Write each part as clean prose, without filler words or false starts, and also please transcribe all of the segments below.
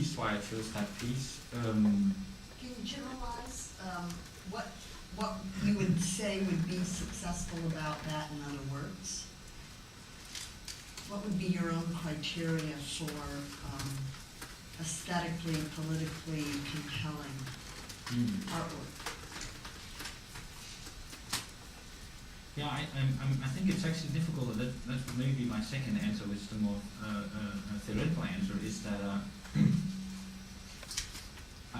piece, why I chose that piece. Can you generalize what you would say would be successful about that, in other words? What would be your own criteria for aesthetically, politically compelling artwork? Yeah, I think it's actually difficult. That's maybe my second answer, which is the more theoretical answer, is that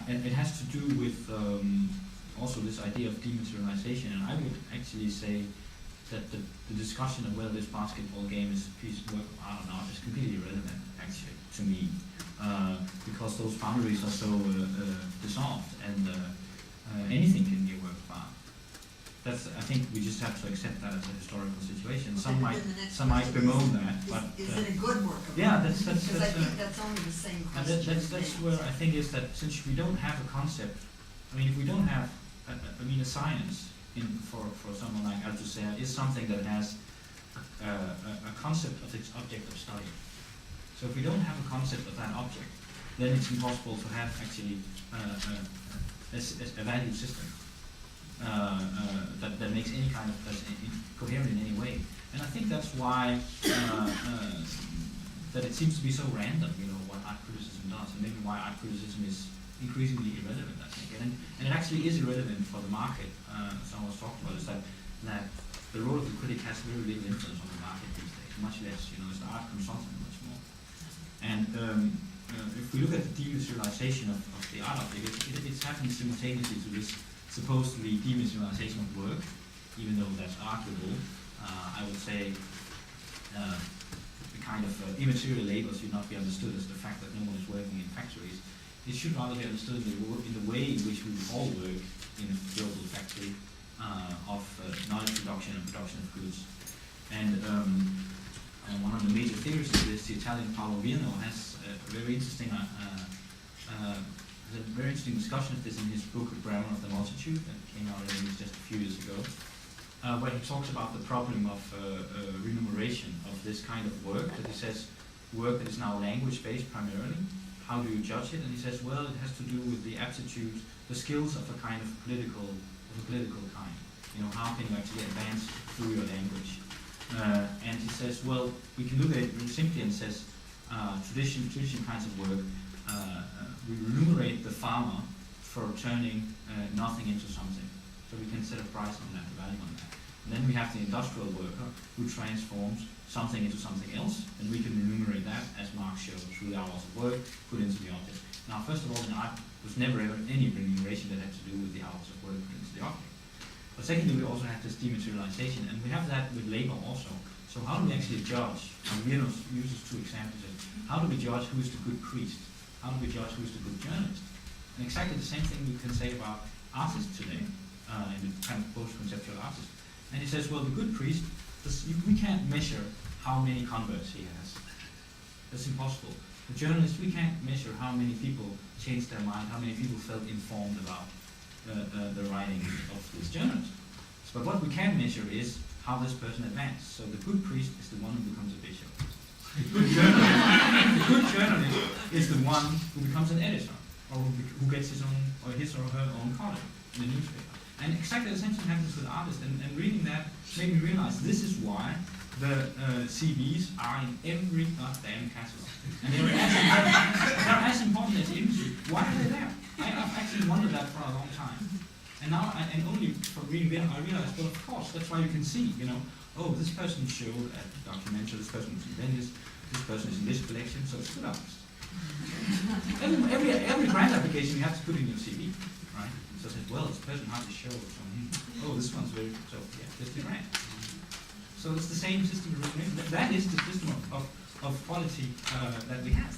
it has to do with also this idea of dematerialization. And I would actually say that the discussion of whether this basketball game is a piece of work of art or not is completely irrelevant, actually, to me, because those boundaries are so dissolved, and anything can be a work of art. I think we just have to accept that as a historical situation. Some might bemoan that, but is it a good work of art? Yeah, that's because I think that's only the same question. That's where I think is that since we don't have a concept, I mean, if we don't have, a science for someone like Althusser is something that has a concept of its object of study. So if we don't have a concept of that object, then it's impossible to have actually a value system that makes any kind of coherent in any way. And I think that's why that it seems to be so random, what art criticism does, and maybe why art criticism is increasingly irrelevant, I think. And it actually is irrelevant for the market. Someone was talking about is that the role of the critic has very little influence on the market these days, much less. It's the art consultant much more. And if we look at the dematerialization of the art object, it's happening simultaneously to this supposedly dematerialization of work, even though that's arguable. I would say the kind of immaterial labor should not be understood as the fact that no one is working in factories. It should rather be understood in the way in which we all work in a global factory of knowledge production and production of goods. And one of the major theorists of this, the Italian Paolo Virno, has a very interesting discussion of this in his book Grammar of the Multitude that came out just a few years ago, where he talks about the problem of remuneration of this kind of work, that he says work that is now language-based primarily. How do you judge it? And he says, well, it has to do with the aptitude, the skills of a kind of political kind. How can you actually advance through your language? And he says, well, we can look at it really simply and says, traditional kinds of work, we remunerate the farmer for turning nothing into something. So we can set a price on that, a value on that. And then we have the industrial worker who transforms something into something else, and we can remunerate that, as Marx showed, through the hours of work put into the object. Now, first of all, in art, there was never ever any remuneration that had to do with the hours of work put into the object. But secondly, we also have this dematerialization, and we have that with labor also. So how do we actually judge? And Virno uses two examples. How do we judge who is the good priest? How do we judge who is the good journalist? And exactly the same thing we can say about artists today, in the kind of post-conceptual artist. And he says, well, the good priest, we can't measure how many converts he has. That's impossible. The journalist, we can't measure how many people changed their mind, how many people felt informed about the writing of this journalist. But what we can measure is how this person advanced. So the good priest is the one who becomes a bishop. The good journalist is the one who becomes an editor, or who gets his or her own column in the newspaper. And exactly the same thing happens with artists. And reading that made me realize this is why the CVs are in every goddamn catalog. And they're as important as the industry. Why are they there? I've actually wondered that for a long time. And now, and only from reading them, I realized, well, of course, that's why you can see, oh, this person showed at the documentary, this person was in Venice, this person is in this collection, so it's good artist. Every grant application you have to put in your CV, right? So it says, well, this person hardly showed, so, oh, this one's very good, so yeah, just the grant. So it's the same system of recognition. That is the system of quality that we have.